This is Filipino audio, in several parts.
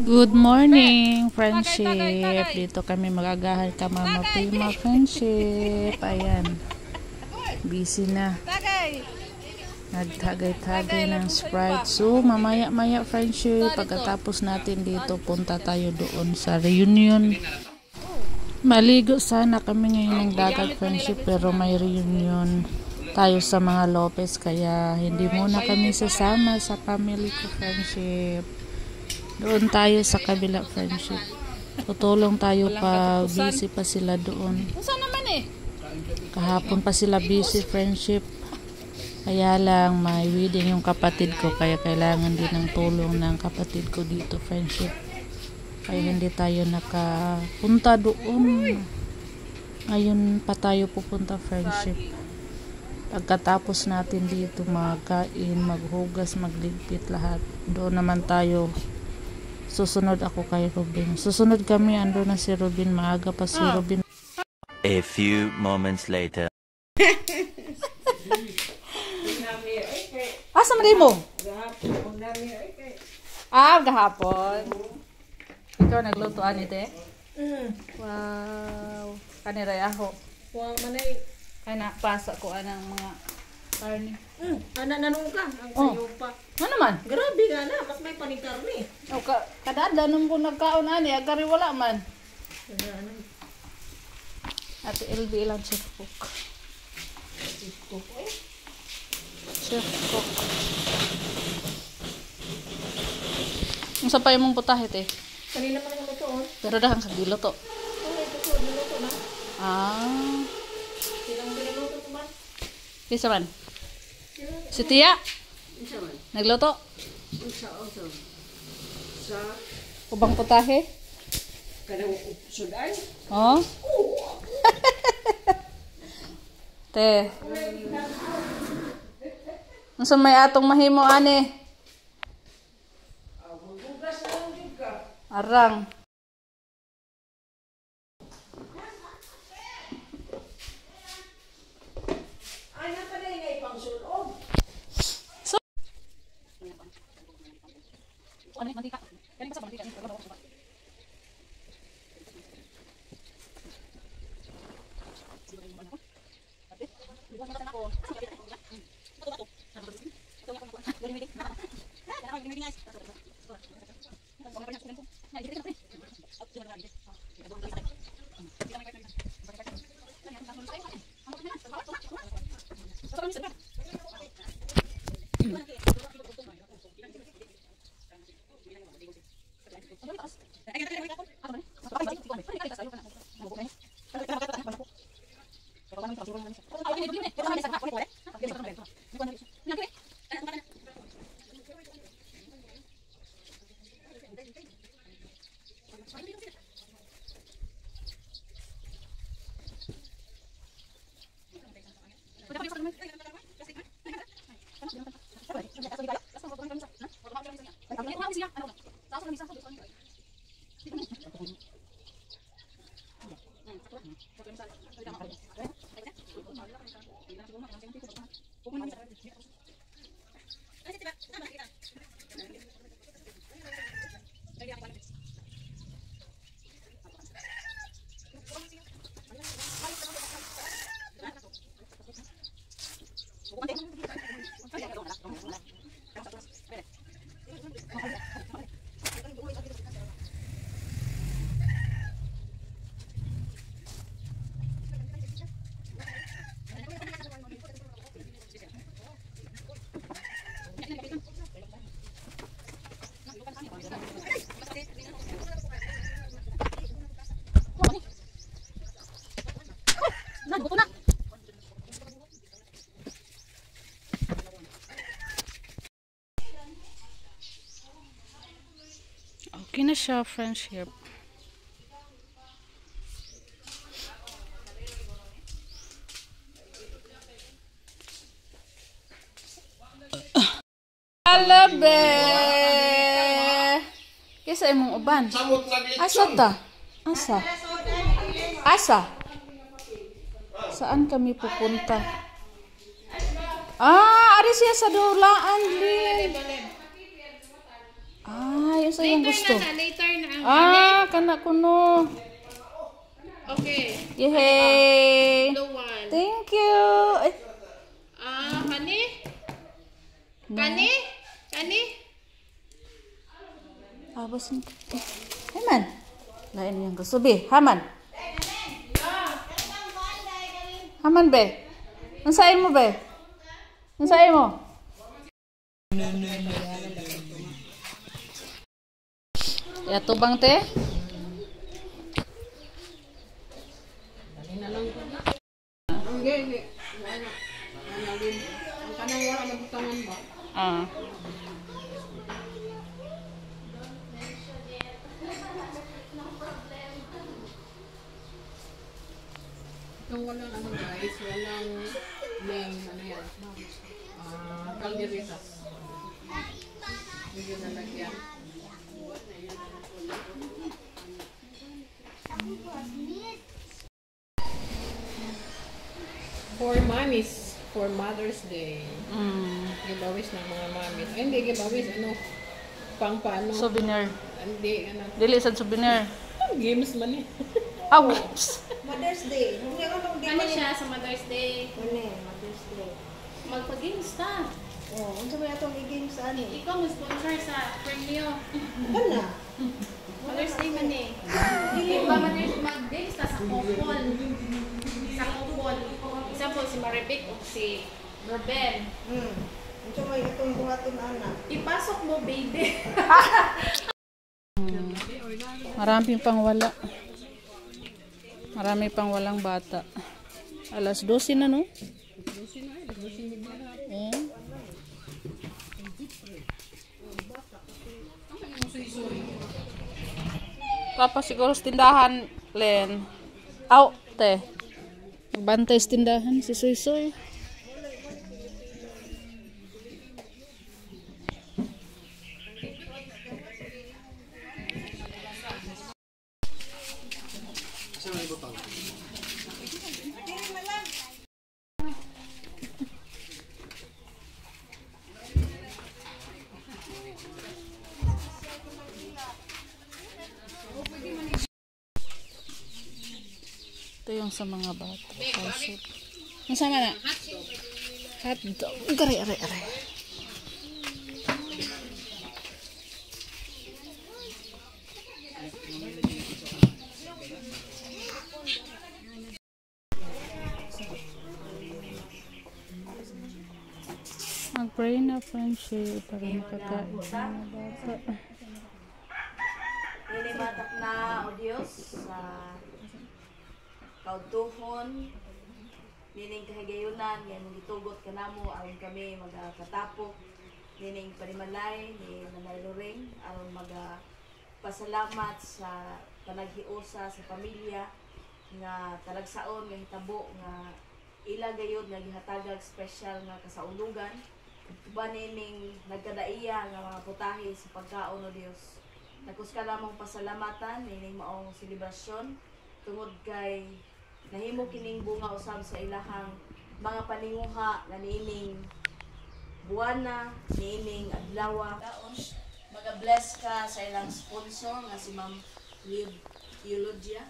Good morning, friendship. Dito kami magagahan ka Mama Prima, friendship. Ayan. Busy na. Nagtagay-tagay ng Sprite. So, mamaya-maya, friendship. Pagkatapos natin dito, punta tayo doon sa reunion. Maligo sana kami ngayon ng dagat, friendship. Pero may reunion tayo sa mga Lopez. Kaya hindi muna kami sasama sa family ko, friendship. Doon tayo sa kabila, friendship. Tutulong tayo pa, busy pa sila doon. Kahapon pa sila busy, friendship. Kaya lang may wedding yung kapatid ko, kaya kailangan din ng tulong ng kapatid ko dito, friendship. Kaya hindi tayo nakapunta doon. Ngayon pa tayo pupunta, friendship. Pagkatapos natin dito magkain, maghugas, magligpit lahat, doon naman tayo. Susunod ako kay Robin. Susunod kami, ando na si Robin. Maaga pa si Robin. A few moments later. Asa man mo? Gahapon. Ikaw nagluto ani te? Wow. Kaniray ako. Wow, manay. Kaya napasa ko anang mga karne. Anak nanong ka, ang sayo pa. Ano man? Grabe nga na, mas may panikarni. O, kadada nung ko nagkaon ani, agari wala man. Ate LB ilang chef cook. Chef cook. Ang sapay mong putahit eh. Kanina pa naman ito, oh. Pero dahang kagilo to. Ito, niluto na. Silang niluto to man? Isa man? Si Tia? Isa man? Nagluto? Isa. Sa? Ubang putahe? Kanang sudan? Oh? Te. Nasa may atong mahimo, ane? Arang. Ano yung mantika? Kaya pa sa mantika. Okay na siya, friendship. Alabe! Kisa imong uban. Asa ta? Asa? Asa? Saan kami pupunta? Ari siya sa dulaan, Lin. sa iyong gusto? Later na ang Kana kuno. Okay. Yay! Blue one. Thank you. Ay, Kani? Kani? Kani? basin ko. Haman. Lain yang gusto, be. Haman. Haman, be. Ansain mo, be? Ansain mo? Ya, tubang, te. Hindi. Ang kanang wala na butangan ba? Itong walang guys, walang leng, yan. Calderetas. Hindi na lagyan. For mommies, for Mother's Day. Gibawis ng mga mommies. Ay, hindi gibawis. Pang paano? Souvenir. Hindi, Dili sa souvenir. games man eh. Oops. Mother's Day. Ano siya sa Mother's Day? Mother's Day. Magpa-games ta. Unsa ba atong i-games ano? Ikaw mo sponsor sa premium. Ano? Mother's Day man eh. Hindi ba mag-games ta sa couple? Sa couple. Isa po si Maribik o si Ruben. Unsa ba itong buhaton anak? Ipasok mo, baby. Maraming pang wala. Marami pang walang bata. Alas 12 na, no? 12 na, 12 na. Papa siguro sa tindahan, Len. Aw, te. Nagbantay sa tindahan, si Soy Soy. Ito yung sa mga bata. Soup. Masama na? Hotdog. Aray. Mag-pray na friendship para makakain sa mga bata. Nilimatak na, O Diyos, sa kautuhon, nining kahigayunan, yan gitugot ka namo, aron kami magkatapok, nining panimalay, ni Nanay Loreng, aron magpasalamat sa panaghiusa sa pamilya, nga talagsaon, nga hitabo, nga ila gayud nga gihatagag special nga kasaulugan, ba nining nagkadaiya nga mga putahe sa pagkaon, O Diyos. Nagkus ka lamang pasalamatan, nining maong selebrasyon, tungod kay nahimo kining bunga usab sa ilahang mga paninguha nga nining buwana, nining adlaw. Mag-bless ka sa ilang sponsor nga si Ma'am Eulogia.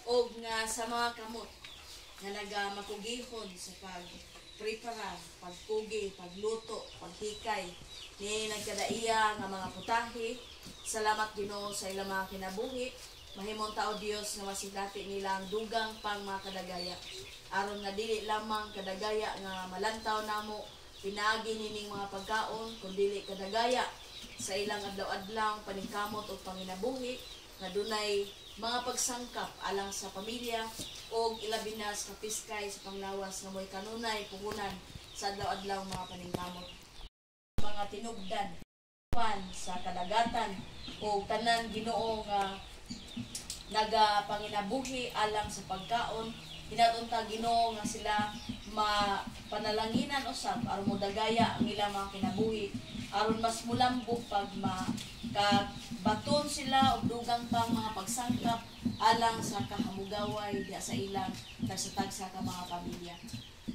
O nga sa mga kamot nga nagamakugihon sa pagprepara, pagpugi, pagluto, paghikay, ni nagkadaiya nga mga putahe. Salamat Ginoo sa ilang mga kinabuhi. Mahimong tao Dios nga masidati nila ang dugang pang mga kadagaya. Aron nga dili lamang kadagaya nga malantaw namo pinaagi nining mga pagkaon, kundi kadagaya sa ilang adlaw-adlaw paningkamot o panginabuhi nga dunay mga pagsangkap alang sa pamilya o ilabi na sa kapiskay sa panglawas nga mo'y kanunay puhunan sa adlaw-adlaw mga paningkamot. Mga tinugdan sa kadagatan o tanan Ginoo nga nagapanginabuhi alang sa pagkaon, hinatunta Ginoo nga sila mapanalanginan usab aron modagaya ang ilang mga kinabuhi, aron mas mulambok pag makabaton sila og dugang pang mga pagsangkap alang sa kahamugaway diya sa ilang tagsatagsa ka mga pamilya.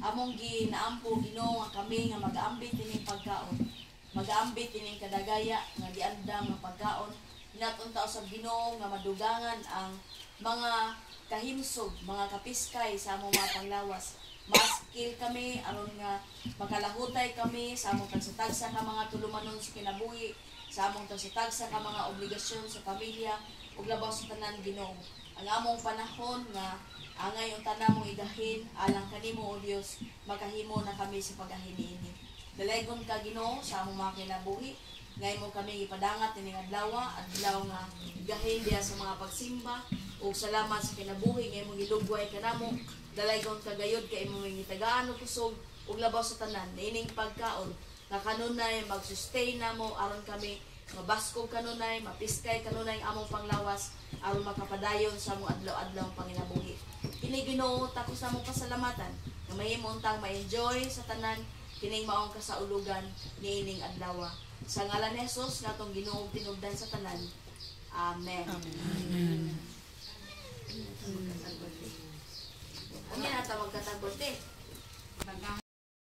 Among ginaampo Ginoo nga kami nga mag-aambit ining pagkaon mag-aambit kining kadagaya nga giandam nga pagkaon. Hinaton ta usab Ginoo nga madugangan ang mga kahimsog, mga kapiskay sa among mga panglawas. Maskil kami aron nga makalahutay kami sa among tagsatagsa ka mga tulumanon sa kinabuhi, sa among tagsatagsa ka mga obligasyon sa pamilya ug labaw sa tanan Ginoo. Ang among panahon nga angay unta namong igahin alang kanimo o Dios, makahimo na kami sa pag-ahini-ini. Dalaygon ka Ginoo sa among mga kinabuhi. Ngay mo kami ipadangat ining adlaw nga gahin diya sa mga pagsimba ug salamat sa kinabuhi ngay mo gilugway kanamo. Dalaygon ka gayud kay imong gitagaan og kusog ug labaw sa tanan ining pagkaon nga kanunay mag-sustain namo aron kami mabaskog kanunay, mapiskay kanunay ang among panglawas aron makapadayon sa among adlaw-adlaw panginabuhi. Kini Ginoo takos namong pasalamatan nga mahimo untang ma-enjoy sa tanan kining maong kasaulugan niining adlaw. Sa ngalan ni Jesus natong Ginoong tinubdan sa tanan. Amen. Amen. Ano na ta magkatagot eh?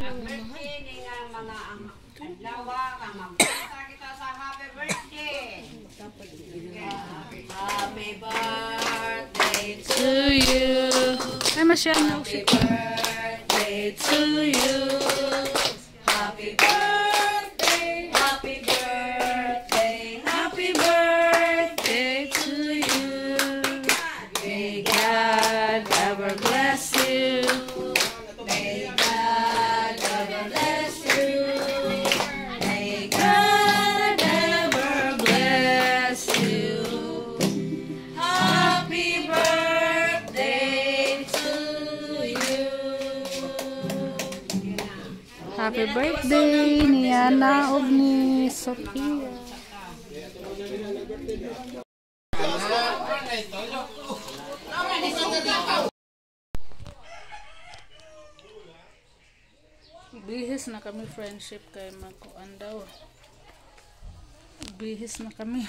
Birthday ni nga mga ang lawa nga magpunta kita sa happy birthday. Happy birthday To you. Ay, masyadong na Happy birthday to you. Happy birthday, happy birthday, happy birthday to you. May God ever bless you. May God ever bless you. May God ever bless you. Happy birthday to you. happy birthday ni Ana ug ni Sophia. Bihis na kami friendship kay makuan daw. Bihis na kami.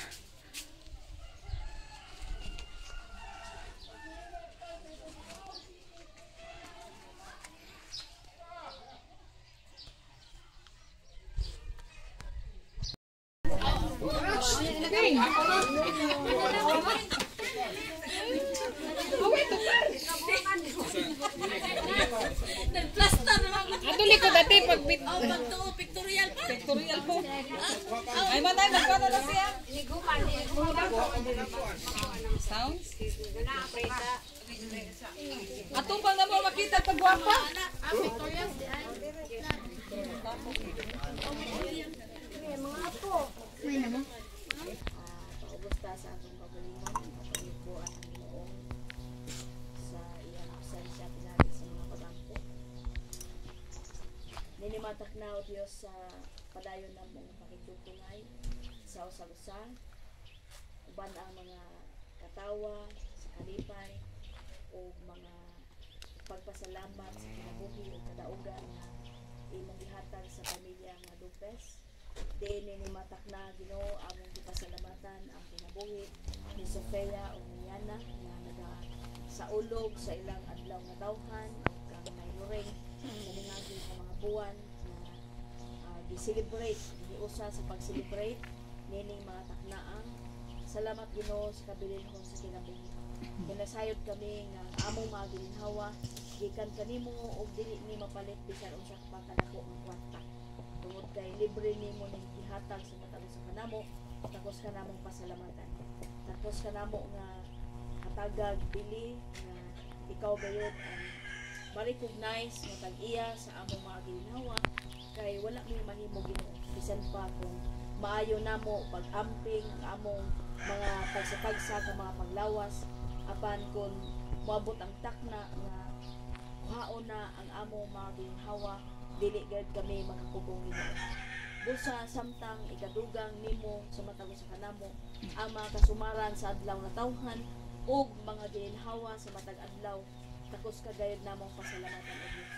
Aduli ko dati pag Pictorial po. Ay matay magkano na siya? Sounds? Atong bang na mo makita pagwapa? Paubos ta sa atong pagalingon ang pagbubuan ng Ginoo sa iyang absensya pinagi sa mga pag-ampo. Ninimatak na o Diyos sa padayon ng mga pakitutungay sa usa-usa uban ang mga katawa sa kalipay o mga pagpasalamat sa kinabuhi o kadaugan na imong gihatag sa pamilya nga dupes. Dini ni matak na Ginoo among gipasalamatan ang kinabuhi ni Sofia o ni Yana nga naga sa ulog sa ilang adlaw nga tawhan o kang mayroring naningagi sa mga buwan na gi-celebrate, giusa sa pag-celebrate nining mga taknaang. Salamat Ginoo sa kabilinhon sa kinabuhi. Kinasayod kami nga among mga gilinhawa gikan kanimo og dili ni mapalit bisan unsa pa kanako ang kwarta. Tungod kay libre nimo ning gihatag sa matag sa kanamo, takos kanamong pasalamatan. Takos kanamo nga hatagag bili nga ikaw gayud ang ma-recognize nga tag-iya sa among mga gilinhawa kay wala mi mahimo Ginoo bisan pa kung maayo namo pag-amping ang among mga pagsapagsa sa mga paglawas apan kung moabot ang takna nga kuhaon na ang among mga gilinhawa dili gayud kami makakubong Ginoo. Busa samtang ikadugang nimo sa matag sa kanamo ang mga kasumaran sa adlaw na tawhan ug mga gilinhawa sa matag adlaw takos kagayod namong pasalamatan o Dios.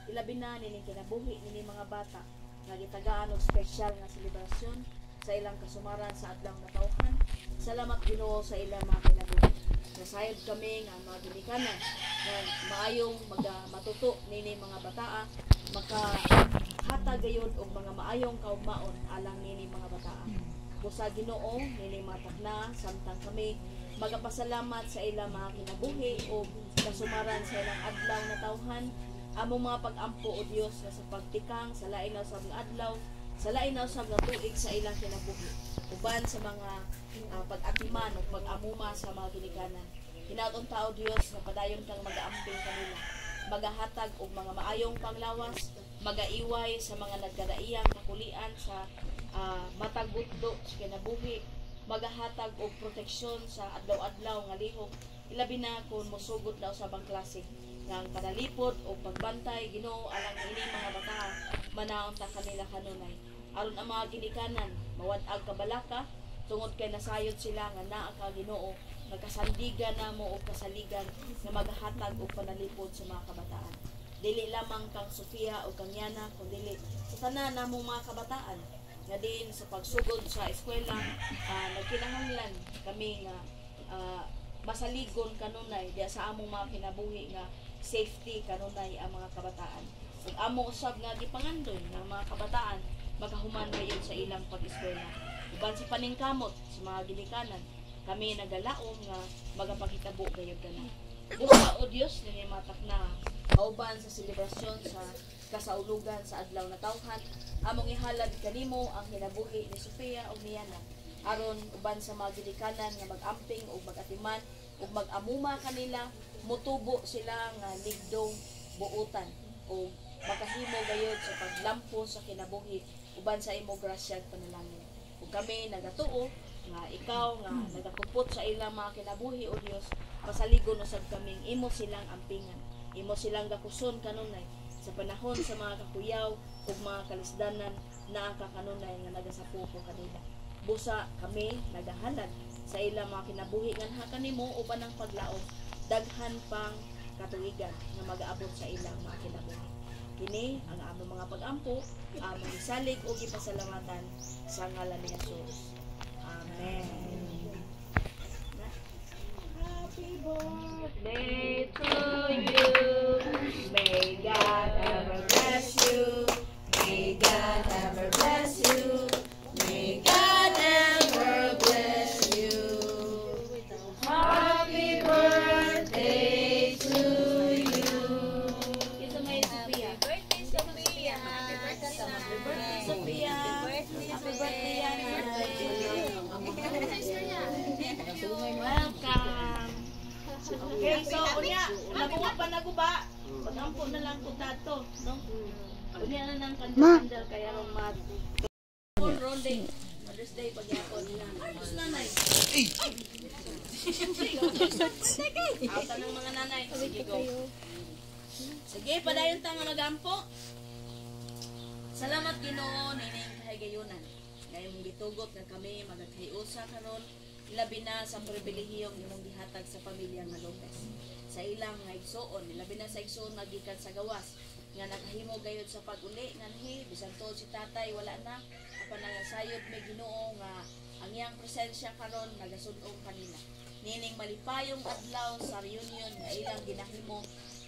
Ilabi na nining kinabuhi nining mga bata nga gitagaan og special nga selebrasyon sa ilang kasumaran sa adlaw na tawhan. Salamat Ginoo sa ilang mga kinabuhi. Nasayod kami nga mga ginikanan nga maayong matuto nining mga bataa makahatag maghatag gayud og mga maayong kaugmaon alang nini mga bataan. Busa Ginoo nini mga takna samtang kami magapasalamat sa ilang mga kinabuhi o kasumaran sa ilang adlaw na tawhan. Among mga pag-ampo o Dios nga sa pagtikang sa lain na usab nga adlaw, sa lain na usab nga tuig sa ilang kinabuhi. Uban sa mga pag-atiman o pag-amuma sa mga ginikanan. Hinaut tao Dios nga padayon kang mag-aamping kanila. Magahatag og mga maayong panglawas, magaiway sa mga nagkadaiyang kakulian sa matag butdo sa kinabuhi, magahatag og proteksyon sa adlaw-adlaw nga lihok, ilabi na kung mosugod na usabang klase ng panalipod o pagbantay Ginoo alang ini mga bata manaon ta kanila kanunay aron ang mga ginikanan mawad-ag kabalaka tungod kay nasayod sila nga naa ka Ginoo nagkasandigan namo og kasaligan nga maghatag og panalipod sa mga kabataan. Dili lamang kang Sofia o kang Yana kundi sa tanan namong mga kabataan nga din sa pagsugod sa eskwela nagkinahanglan kami nga masaligon kanunay diya sa among mga kinabuhi nga safety kanunay ang mga kabataan. Ug amo usab nga gipangandoy nga mga kabataan makahuman gayon sa ilang pag-eskwela. Uban sa paningkamot sa mga ginikanan, kami nagalaom nga magapakitabo gayon kana. Busa o Dios ni matak na kauban sa selebrasyon sa kasaulugan sa adlaw na tawhan, among ihalad kanimo ang kinabuhi ni Sofia ug ni Yana aron uban sa mga ginikanan nga mag-amping ug mag-atiman ug mag-amuma kanila mutubo sila nga ligdong buutan o makahimo gayud sa paglampo sa kinabuhi uban sa imo grasya ug panalangin. Ug kami nagatuo nga ikaw nga nagakupot sa ilang mga kinabuhi o Dios, pasaligon usab kaming imo silang ampingan, imo silang gakuson kanunay sa panahon sa mga kakuyaw ug mga kalisdanan na kakanunay nga nagasapo ko kanila. Busa kami nagahalad sa ilang mga kinabuhi nganha kanimo uban ang paglaom daghan pang katuigan nga mag-aabot sa ilang mga kinabuhi. Kini ang among mga pag-ampo, among isalig o gipasalamatan sa ngalan ni Jesus. Amen. Happy birthday to you. May God ever bless you. May God ever bless you. May God ever bless you. Happy birthday to you. Ito may Sophia. Birthday, Sophia. Happy birthday, Happy birthday, Sophia. Happy birthday, Yana. Welcome. Okay, so unya, nakuha pa naguba. Pag-ampo na lang ko tato, no? Unya na nang kandal kaya rong mat. Ronde. Mother's Day pagyapon nila. Tapos nanay. Out ng mga nanay. Sige, go. Sige, padayon ta nga magampo. Salamat Ginoo nining kahigayunan. Kay mong gitugot nga kami magaghiusa karon labi na sa pribilehiyong imong gihatag sa pamilya nga Lopez. Sa ilang nga igsuon, labi na sa igsuon nga gikan sa gawas nga nakahimo gayud sa pag-uli nganhi bisan to si tatay wala na apan nangasayod may Ginoo nga ang iyang presensya karon nagasud-ong kanila. Nining malipayong adlaw sa reunion nga ilang ginahimo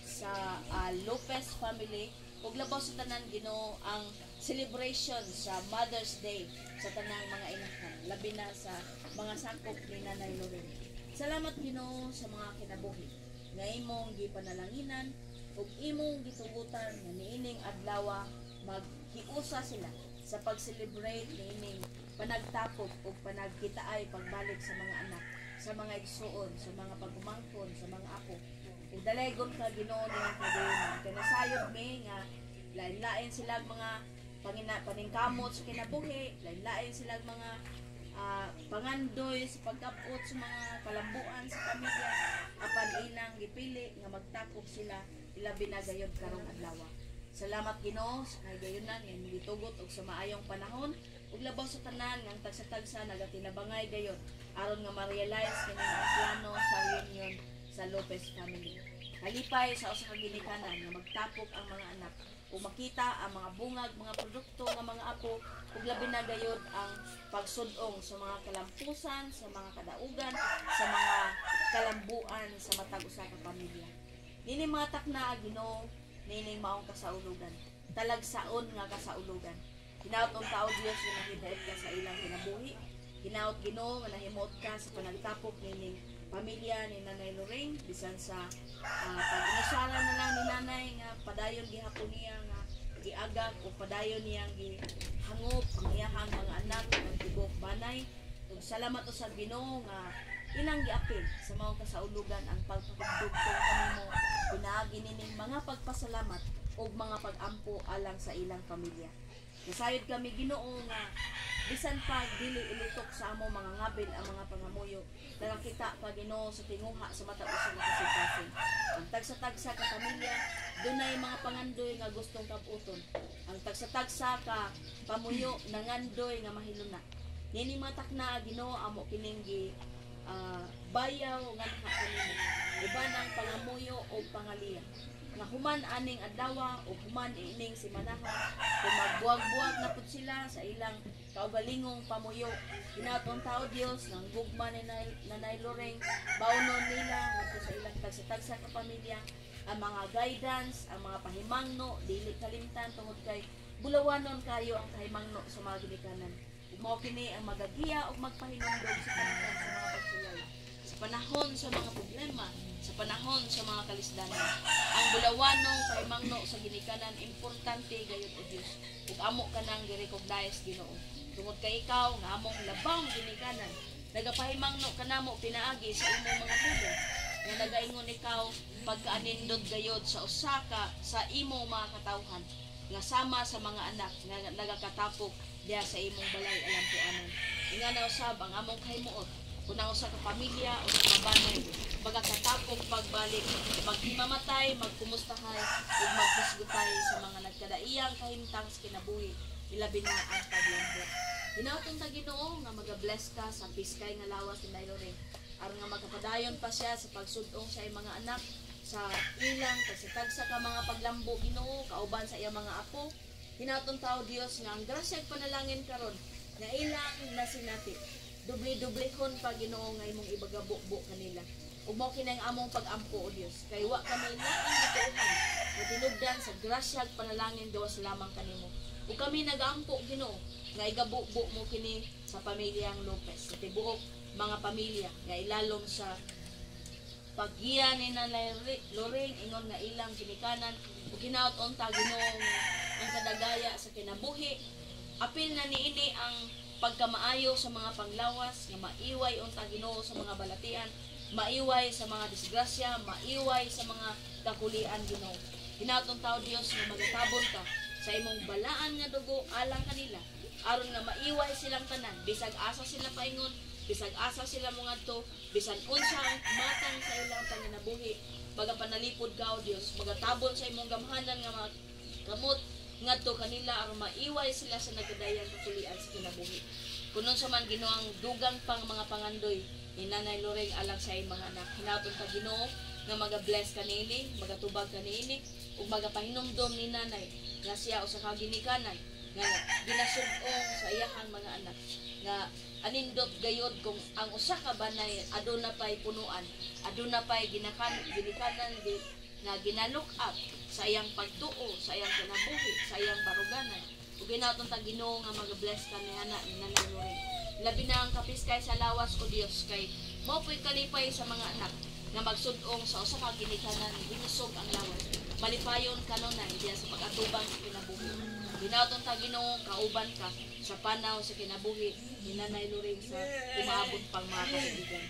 sa Lopez family ug labaw sa tanan Ginoo ang celebration sa Mother's Day sa tanang mga inahan labi na sa mga sakop ni Nanay Lorraine. Salamat Ginoo sa mga kinabuhi nga imong gipanalanginan ug imong gitugutan nga niining adlaw maghiusa sila sa pag-celebrate niining panagtapok ug panagkitaay pagbalik sa mga anak, sa mga igsuon, sa mga pagumangkon, sa mga apo. Ug dalagon ka Ginoo nining kadayon kay nasayod mi nga lain-lain sila mga paningkamot sa kinabuhi, lain-lain sila mga pangandoy sa pag-abot sa mga kalambuan sa pamilya apan ilang gipili nga magtakop sila ilabi na gayud karong adlaw. Salamat Ginoo sa kahigayunan nga gitugot og sa maayong panahon ug labaw sa tanan nga tagsa-tagsa nagatinabangay gayud aron nga ma-realize kini ang plano sa reunion sa Lopez family. Halipay sa usa ka ginikanan nga magtapok ang mga anak o makita ang mga bungag, mga produkto nga mga apo ug labi na gayud ang pagsud-ong sa mga kalampusan, sa mga kadaugan, sa mga kalambuan sa matag usa ka pamilya. Nini mga takna Ginoo, nini maong kasaulugan. talagsaon nga kasaulugan. Hinaot ang tao Dios nga nahidait ka sa ilang kinabuhi. Hinaot Ginoo nga nahimot ka sa panagtapok nining pamilya ni Nanay Lorraine bisan sa pag-inusara na lang ni Nanay nga padayon gihapon niya nga giagak o padayon niyang gihangop ang iyahang mga anak ng tibok banay. Ug salamat usab Ginoo nga ilang giapil sa mga kasaulugan ang pagpapagdugtong kanimo pinaagi nining mga pagpasalamat ug mga pag-ampo alang sa ilang pamilya. Nasayod kami Ginoo nga bisan pa dili ilitok sa amo mga ngabil ang mga pangamuyo nakakita pa Ginoo sa tinguha sa mata usa nga kasing-kasing. Ang tagsa-tagsa ka pamilya dunay mga pangandoy nga gustong kaputon. Ang tagsa-tagsa ka pamuyo nangandoy nga mahiluna. Nini matak na Ginoo amo kining bayaw nga nakakanimo. Iba ng pangamuyo o pangaliya. Nga human aning adlaw o human ining simanaha kung magbuwag-buwag na pud sila sa ilang kaugalingong pamuyo. Hinatong tao Dios ng gugma ni Nanay Lorraine bawnon nila ngadto sa ilang tagsa-tagsa ka pamilya ang mga guidance, ang mga pahimangno dili kalimtan tungod kay bulawanon kayo ang kahimangno sa mga ginikanan. Mao kini ang magagiya ug magpahinumdog sa kanilang sa mga pagsulay. Sa panahon sa mga problema, sa panahon sa mga kalisdanan, ang bulawanong pahimangno sa ginikanan importante gayud o Dios. Ug amo kanang gi-recognize Ginoo. Tungod kay ikaw nga among labang ginikanan, nagapahimangno kanamo pinaagi sa imong mga tubo. Nga nagaingon ikaw pagkaanindot gayud sa usaka sa imong mga katawhan nga sama sa mga anak nga nagakatapok diya sa imong balay alam po anon. Nga na usab ang among kahimuot kung usa ka pamilya o sa kabanay magakatapok pagbalik maghimamatay, magkumustahay ug magkusgutay sa mga nagkadaiyang kahimtang sa kinabuhi ilabi na ang paglambot. Hinautong ta Ginoo nga maga-bless ka sa piskay nga lawas ni Nanay Lorraine aron nga magkapadayon pa siya sa pagsudong sa iyang mga anak sa ilang tagsa ka mga paglambo Ginoo kauban sa iyang mga apo. Hinatong tao Dios nga ang grasya ug panalangin karon nga ilang nasinati dubli-dublihon pa Ginoo nga imong ibagabukbo kanila ug mao kini ang among pag-ampo o Dios kay wa kami laing gituohan nga tinubdan sa grasya ug panalangin gawas lamang kanimo ug kami nag-ampo Ginoo nga igabukbo mo kini sa pamilyang Lopez sa tibuok mga pamilya nga ilalom sa paggiya ni Nanay Lorraine ingon nga ilang ginikanan ug hinaot-on ta Ginoo ang kadagaya sa kinabuhi. Apil na niini ang pagkamaayo sa mga panglawas nga maiway unta Ginoo sa mga balatian, maiway sa mga disgrasya, maiway sa mga kakulian Ginoo. Hinaot-on tao Dios nga magatabon ka sa imong balaan nga dugo alang kanila aron nga maiway silang tanan bisag asa sila paingon, bisag asa sila mongadto, bisan unsa ang matang sa ilang panginabuhi, magapanalipod ka o Dios, magatabon sa imong gamhanan nga mga kamot ngadto kanila aron maiway sila sa nagkadayang kakulian sa kinabuhi. Kunon sa man Ginoo ang dugang pang mga pangandoy ni Nanay Lorraine alang sa iyang mga anak. Hinaton ta Ginoo nga maga-bless kanini, magatubag kanini ug magapahinumdom ni Nanay nga siya usa ka ginikanan nga ginasud-ong sa iyahang mga anak nga anindot gayod kung ang usa ka banay aduna pay punuan, aduna pay ginikanan nga ginalook up sa iyang pagtuo, sa iyang kinabuhi, sa iyang baruganan. Ug ginaton ta Ginoo nga mag-bless ka ni anak ni Nanay Lorraine. Labi na ang kapiskay sa lawas o Dios kay mao po'y kalipay sa mga anak nga magsud-ong sa usa ka ginikanan ginisog ang lawas. Malipayon kanunay diya sa pag-atubang sa kinabuhi. Ginaton ta Ginoo kauban ka sa panaw sa kinabuhi ni Nanay Lorraine sa umaabot pang mga kaibigan.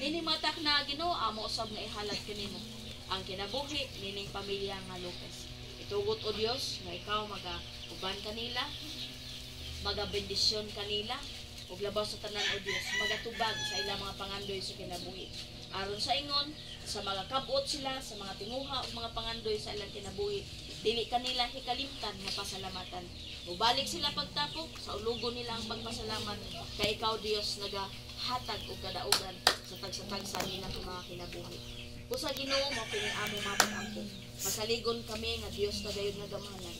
Nini matak na Ginoo amo usab nga ihalad kanimo ang kinabuhi nining pamilya nga Lopez. Itugot o Dios nga ikaw maga-uban kanila, maga-bendisyon kanila, ug labaw sa tanan o Dios magatubag sa ilang mga pangandoy sa kinabuhi. Aron sa ingon, sa mga kabot sila, sa mga tinguha ug mga pangandoy sa ilang kinabuhi, dili kanila hikalimtan nga pasalamatan. Mubalik sila pagtapok, sa ulugon nila ang pagpasalamat kay ikaw Dios nagahatag og kadaugan sa tagsa-tagsa nila mga kinabuhi. Usa Ginoo mo kini amo mapag-ampo. Masaligon kami nga Dios ka gayud nga gamahanan.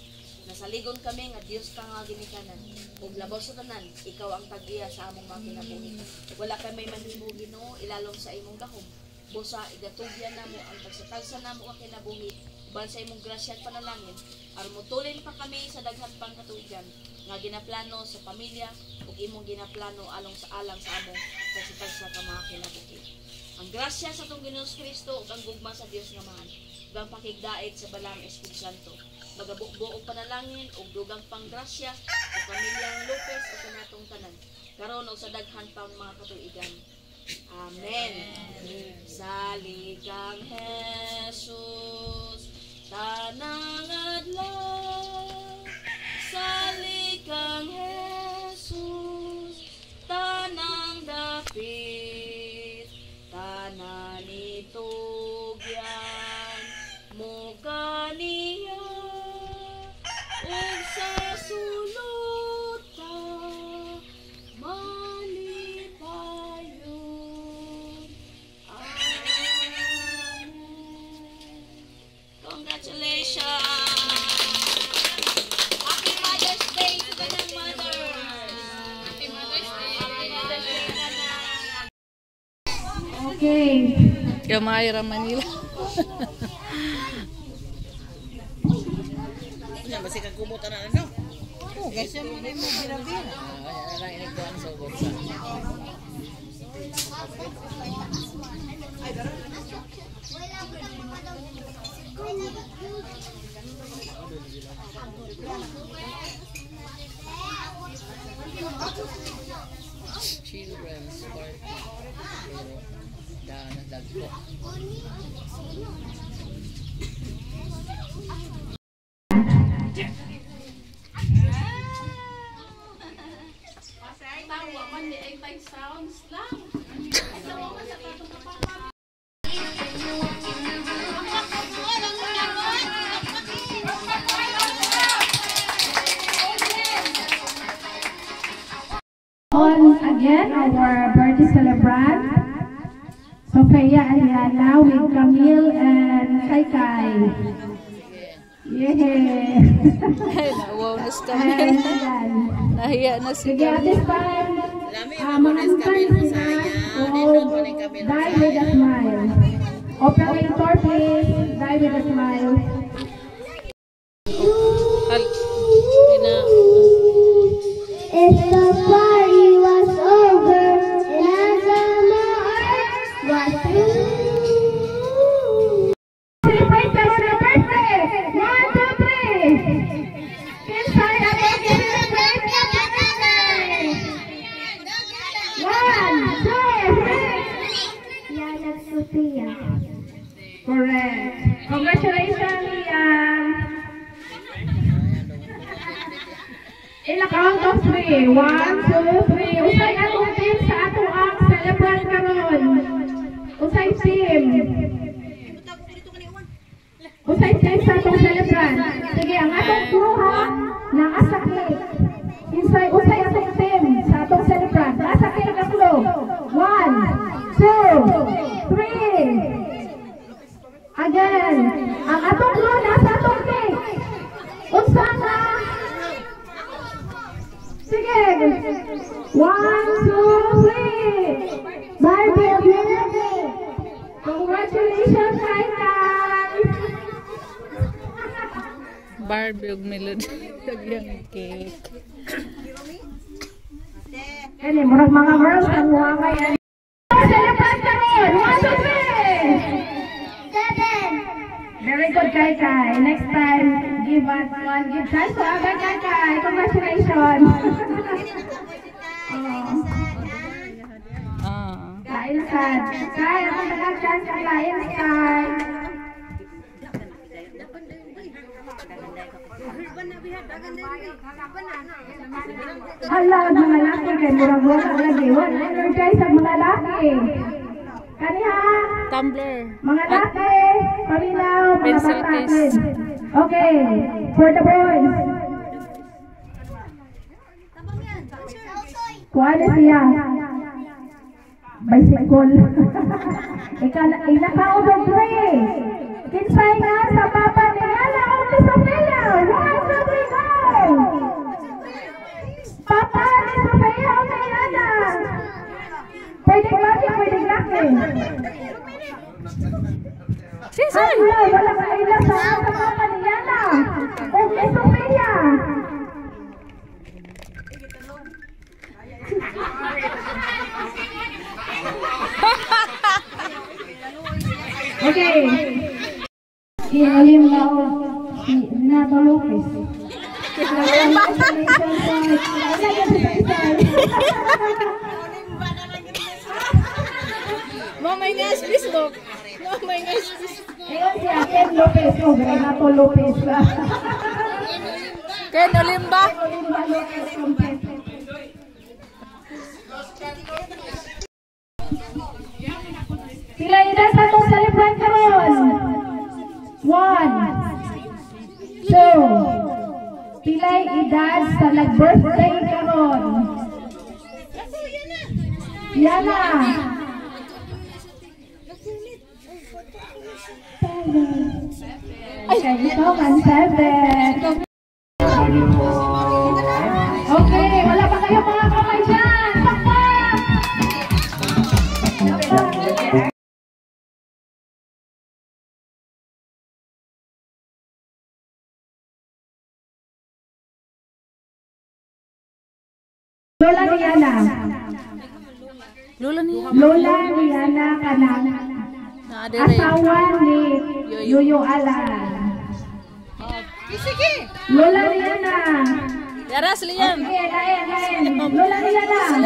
Nasaligon kami nga Dios ka nga ginikanan. Ug labaw sa tanan, ikaw ang tag-iya sa among mga kinabuhi. Wala kami mahimo Ginoo ilalom sa imong gahom. Busa igatugyan namo ang tagsatagsa namo ang kinabuhi uban sa imong grasya at panalangin aron motulin pa kami sa daghan pang katuigan nga ginaplano sa pamilya ug imong ginaplano alang sa among pagsa ka mga kinabuhi. Ang grasya sa atong Ginoong Kristo ug ang gugma sa Dios nga Amahan ug ang pakigdait sa balang Espiritu Santo magabukbo og panalangin ug dugang panggrasya sa pamilyang Lopez o kanatong tanan karon og sa daghan pang mga katuigan. Amen. Salig kang Jesus tanang adlaw, salig kang Jesus tanang dapit, tanan itugyan mo kaniya ug sa sulod ta malipayon. Amen. Congratulations! Happy Mother's Day to the mothers! Happy Mother's Day! Happy Mother's Day, Nanay! Okay. Gamay ra Manila. Nya basi ka kumot ana no. Oh, kasi mo na mo birabira. Ana lang ini kuan sa ubot sa. Children's party. Dana dagko. Tawa man di ay tay sounds lang. Tawa man sa tatong kapapa. On again our birthday celebrant, Sophia Aliana with Camille and Kai Kai. Yeah. Wow, nas And kami. ayan. Nahiya na si Sige, at this time, Lami mga mo nes kami husband sa sila ya. will Nindot pa ni kami die with a smile. Operator, please, die with a smile. If the party was over and the heart was through. Celebrate the birthday! 1, 2, 3! Inside the celebrate the birthday! 1, 2, 3! Yan at Sophia. Correct. Congratulations, Liam! In a count of 3. 1, 2, 3. Usay atong team sa ato ang celebrant karon. Usay team. Usay team sa atong celebrant. Sige, ang atong crew ha, nasa cake. Usay atong team sa atong celebrant. Nasa cake ang crew. 1, 2, 3. Again, ang atong crew nasa atong cake. Unsa na? Sige. 1, 2, 3. Barbie of Melody. Congratulations, Kaitan! Barbie ug Melody. Yung cake. Kani, murag mga girls ang mga yan. Celebrate kami! 1, 2, 3! 7! Very good, Kai. Next time, give us one gift chance to Aga Kai. Congratulations! Lain sad. Kai, ako nag-chance ka lain sad. Hala, mga laki kay murag-murag lagi. What energize ang mga laki? Kaniha, Tumbler. mga laki, paminaw, mga Pencil batakin. case. Okay, for the boys. Kuha na siya. Bicycle. Inakaon ng 3. Kinsay na sa papa niya na ulit sa Sophia. 1, 2, 3, go! Papa ni Sophia, okay na. Pwede laki, pwede laki. Hello, wala ka ila sa papa ni Yana. Okay, Sophia. Okay. Ialim na ako si Renato Lopez. Mamay nga, please, look. Mamay nga, please. Ngayon si Ken Lopez. Oh, Renato Lopez. Ken Olimba. Olimba Lopez. Sila edad sa itong celebrant karon. 1, 2. Pilay edad sa nag-birthday karon. Yana. Ay, ito man 7. Okay, wala pa kayo mga kamay dyan. Pakpak! Lola ni Yana. Lola niya. Lola ni Yana kanang asawa ni Yoyo Alan. Sige. Lola ni Yana. Yara, siliyan. Okay, lain. Lola ni Yana.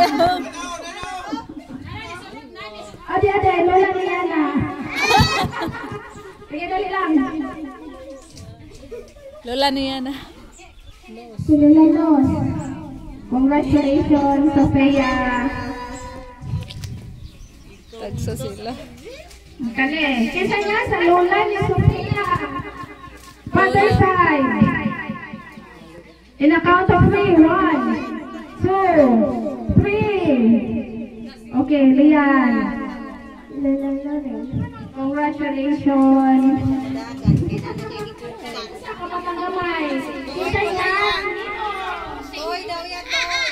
Ade, Lola ni Yana. Sige, dali lang. Lola niya na. Si Lola Nos. Congratulations, Sophia. Tagsa sila. Kali. Kisa nga sa Lola ni Sophia. Father side. In a count of 3. 1, 2, 3. Okay, Lian. Congratulations. Sa kapatanggamay. Kisa nga. Toy daw yan, Toy.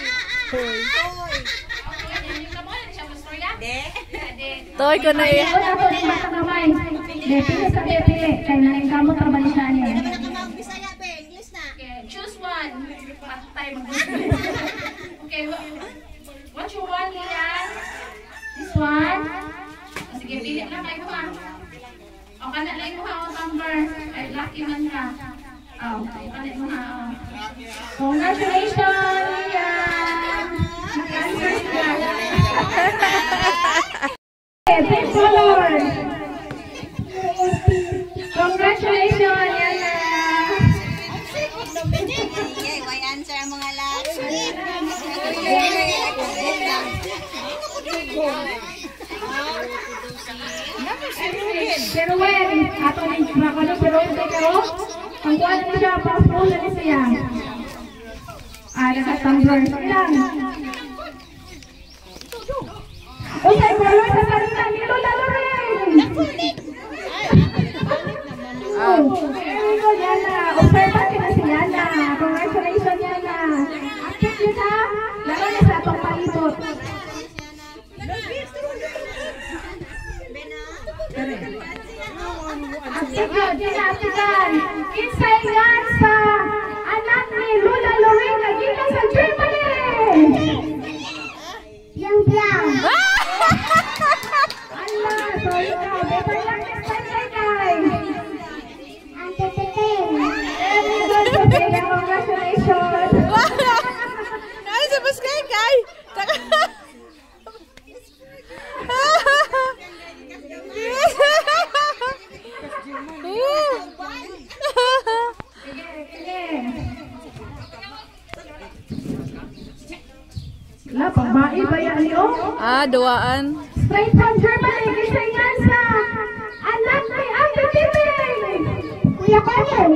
Toy ko na eh. Wala ko ng kapatanggamay. Pili sa pili. Kaya nahin kamo trabalisan niya. Choose one. Patay mo. Okay, what you want, Lian? This one. Sige, pili lang kayo ha. O, kana lang mo ha, o, number. Ay, lucky man ka. O, kana mo ha, o. Congratulations, Lian. Nag-answer siya. Pink color. Congratulations, Yana. May answer ang mga lahat. Pero when, ato ni Makano, pero pero ang kuha na siya, pa-full na siya. Naka-tumbler lang. Usay color sa sarita ni Lola Lorraine. Very good, Yana. Observe ka na si Yana. Congratulations, Yana. Active yun ha. Lalo na sa atong palibot. Active yun, activean. Insay nga sa anak ni Lola Lorraine na gina sa Germany. Yang biang. Allah, sorry ka. Better lang next time, guys. Ante Teteng. Very good, Sophia. Congratulations. Ay, sa baskay kay. La, pambae ba yan niyo? Duaan. Straight from Germany, gisingan sa anak ni Ate Timing. Kuya Pato.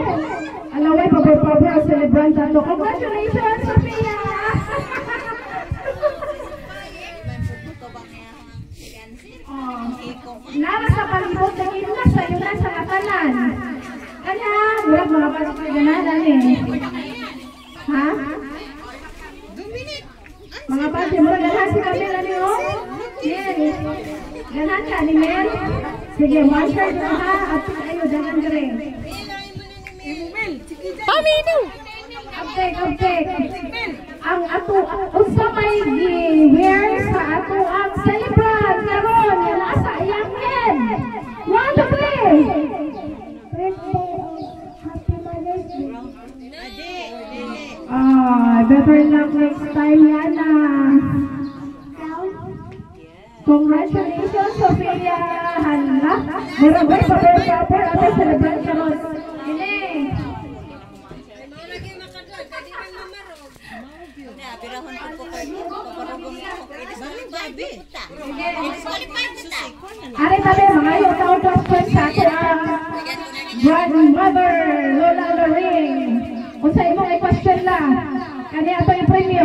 Alaway, pabor-pabor ang celebrant ato. Congratulations, Sophia. Nara sa palibot na kinunas sa iyo na sa katanan. Kanya, murag mga pasok na gananan eh. Ha? Mga pati, murag ganahan si Camila niyo? Mel. Ganahan ka ni Mel? Sige, marker na ha. At ayo, dagan dire. Pamino! Update. Ang ato, unsa may gi-wear sa ato ang celebrant karon nga nasa iyakin. 1, 2, 3. Better luck next time, Yana. Congratulations, Sophia. Hala. Murabay pa proper ate celebrant karon. Ini. Ari tabi mga yung question sa ato ang grandmother Lola Lorraine. Kung sa imong i-question lang, kani ato yung premyo.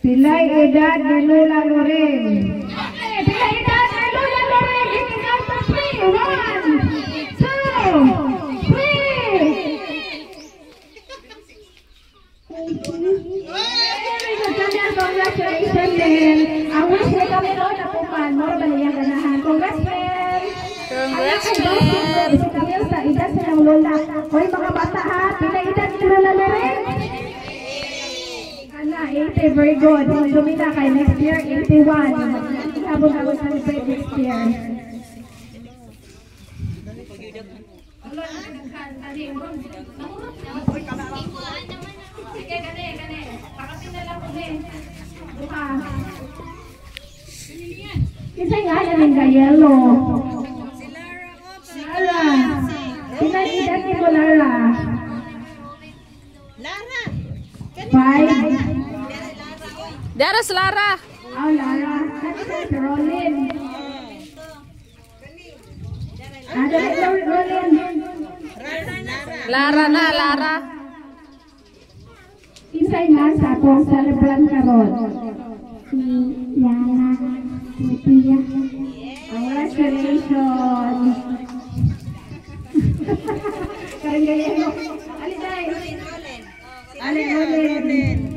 Pilay edad ni Lola Lorraine. Pilay edad ni Lola Lorraine. It is out of 3. 1, 2, 3. Congratulations din. Ang wish na kami noon na puman. Moro ba niyang ganahan? Congrats, friend. Congrats, Kasi kami sa edad sa ng Lola. Hoy mga bata ha. Pilay edad ni Lola Lorraine. 80, very good. Dumina kay next year, 81. Habang celebrate next year. Sige, gani. Pakapin na lang kami. Buka. Kisay nga yan yung gayelo. Lara. Pinag-idat ni mo, Lara. 5. Daras Lara. Oh, Lara. That's Rolin. Rolin. Lara na, Lara. Isay nga sa akong celebrant karon. Si Yana. Si Pia. Congratulations. Karang ganyan mo. Aliday. Rolin.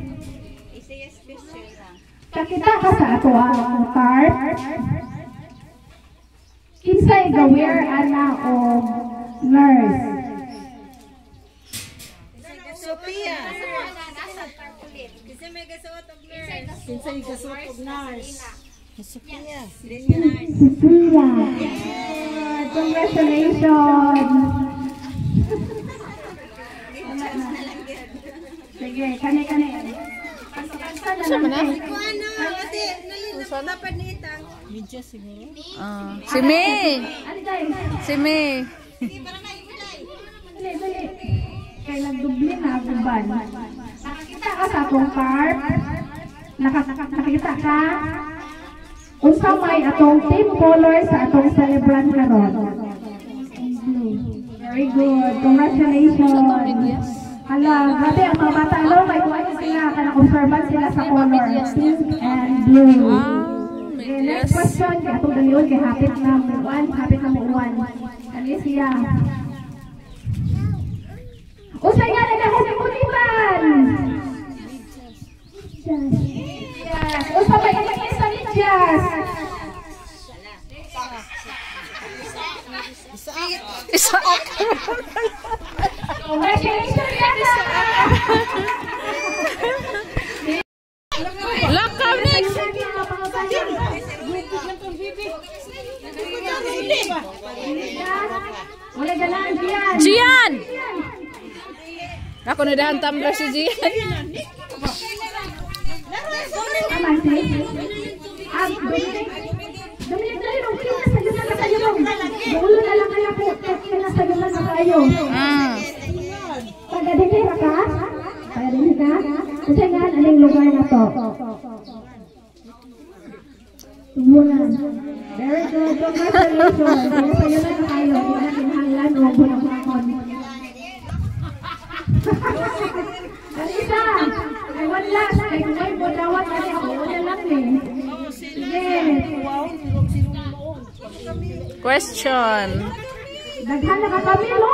Kakita ka sa ato ang card. Kinsay gawir ana o nurse. Sophia. Kasi may gasuot og nurse. Kinsay gasuot og nurse. Sophia. Sophia. Congratulations. Sige, kani. Sama na. Dapat ni itang. Si May. Si May. Dali. Kaya nagdubli na guban. Nakakita ka sa atong card. Nakakita ka. Unsa may atong team color sa atong celebrant karon. Very good. Congratulations. Hala, grabe ang mga bata no, may kuha sila kanang observant sila sa color pink and blue. Okay, next question, kaya itong dalion kay hapit na mo uwan. Kani siya. Usay nga na ako si Muniban! Yes. Usay ba yung isa ni Jazz? Isa. Congratulations, Yana! Lakaw next. Wala galaan, Gian! Gian! Ako na dahan tumbler si Gian. Aman, sis? Dominic, dali nung kina sa yuman na kayo nung. Buulo na lang kaya po. Kina sa yuman na kayo. Pagadinira ka? Pagadinira ka? Kasi nga, aling lugar na to? Tumulan. Very good. Congratulations. Kaya sa yuman na kayo. Hindi na kinahanglan o bulang sakon. Alisa! Ay, one last. Ay, kumain mo dawat. Ay, ako na lang eh. Sige. Question. Daghan na ka kami, no?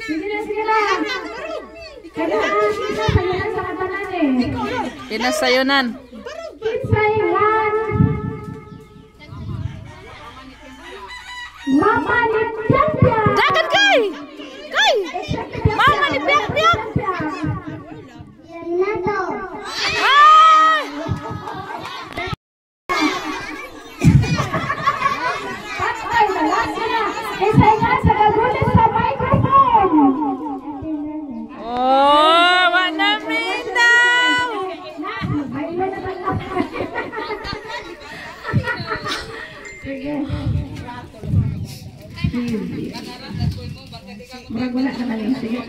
Sige Pinasayonan sa katanan eh. Pinasayonan. Pinasayonan. Mama ni Piang-Piang. Dagan kay! Kay! Mama ni Piang-Piang. Leonardo. Ah! Ay, malas na. Isayan sa gagulis sa microphone. Oh, manamin daw! Ay, wala na lang. Sige. Wala na lang. Sige.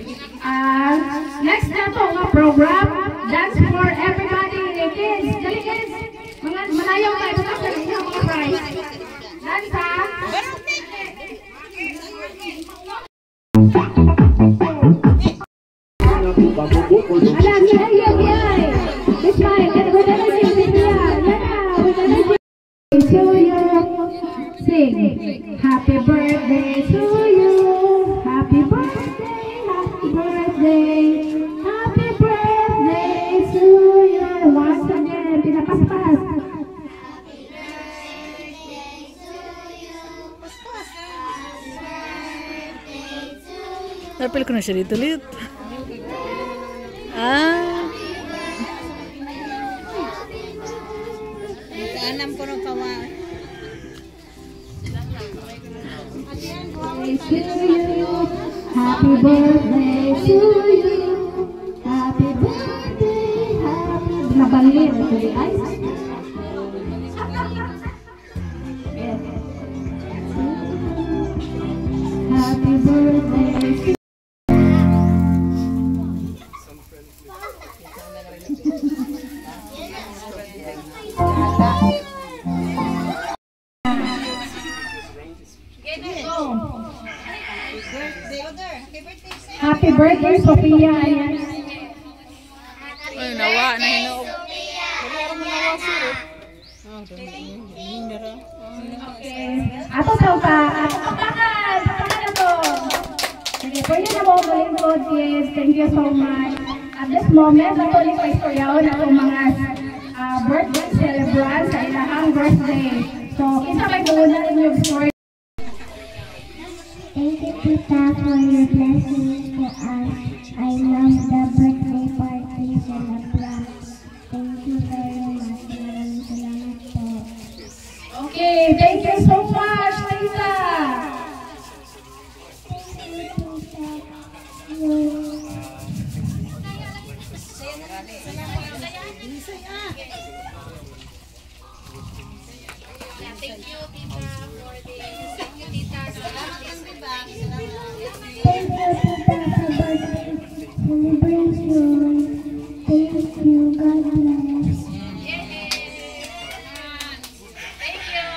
Next na to nga program. Dance for everybody. Kids. Dali kids. Mga malayaw tayo. Ito sa inyo mga prize. Dance ha. Alam niya yan yan. Miss Mike, we're gonna sing with you. We're gonna sing to you. Sing. Happy birthday to you. Happy birthday, happy birthday. Happy birthday to you. Once again, pinapaspas. Napil ko na siya dito ulit. Ah. Kaanam ko ng kawa. Happy birthday to you. Happy birthday, happy nabalir ito di ay. Happy birthday. Happy birthday, Sophia. Ayan. Ay, nawa na hinog. Ato sa pa, papakan na to. Sige, pwede na mo galing ko, yes. Thank you so much. At this moment, ito ulit pa istoryaon ako mga birthday celebrant sa ilahang birthday. So, isa may muna rin yung story. Thank you, Tita, for your blessings to us. I love the birthday party celebrant. Thank you very much. Maraming salamat po. Okay, thank you so much, Tita. Thank you, Tita, for this. Thank you, Tita. Salamat din, Tita. Thank you, Tita, for birthday celebration. Thank you, God bless. Thank you.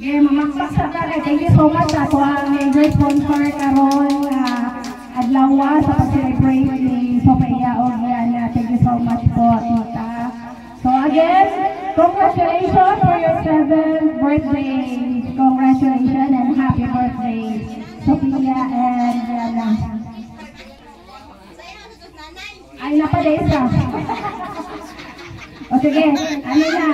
Yeah, mamakpak sa tagay. Thank you so much sa ang major sponsor karon adlaw sa pag-celebrate ni Sophia Orgiana. Thank you so much po, Tita. So again, congratulations for your 7th birthday. Congratulations and happy birthday, Sophia and Diana. Ay, napadesa. O sige, ano na?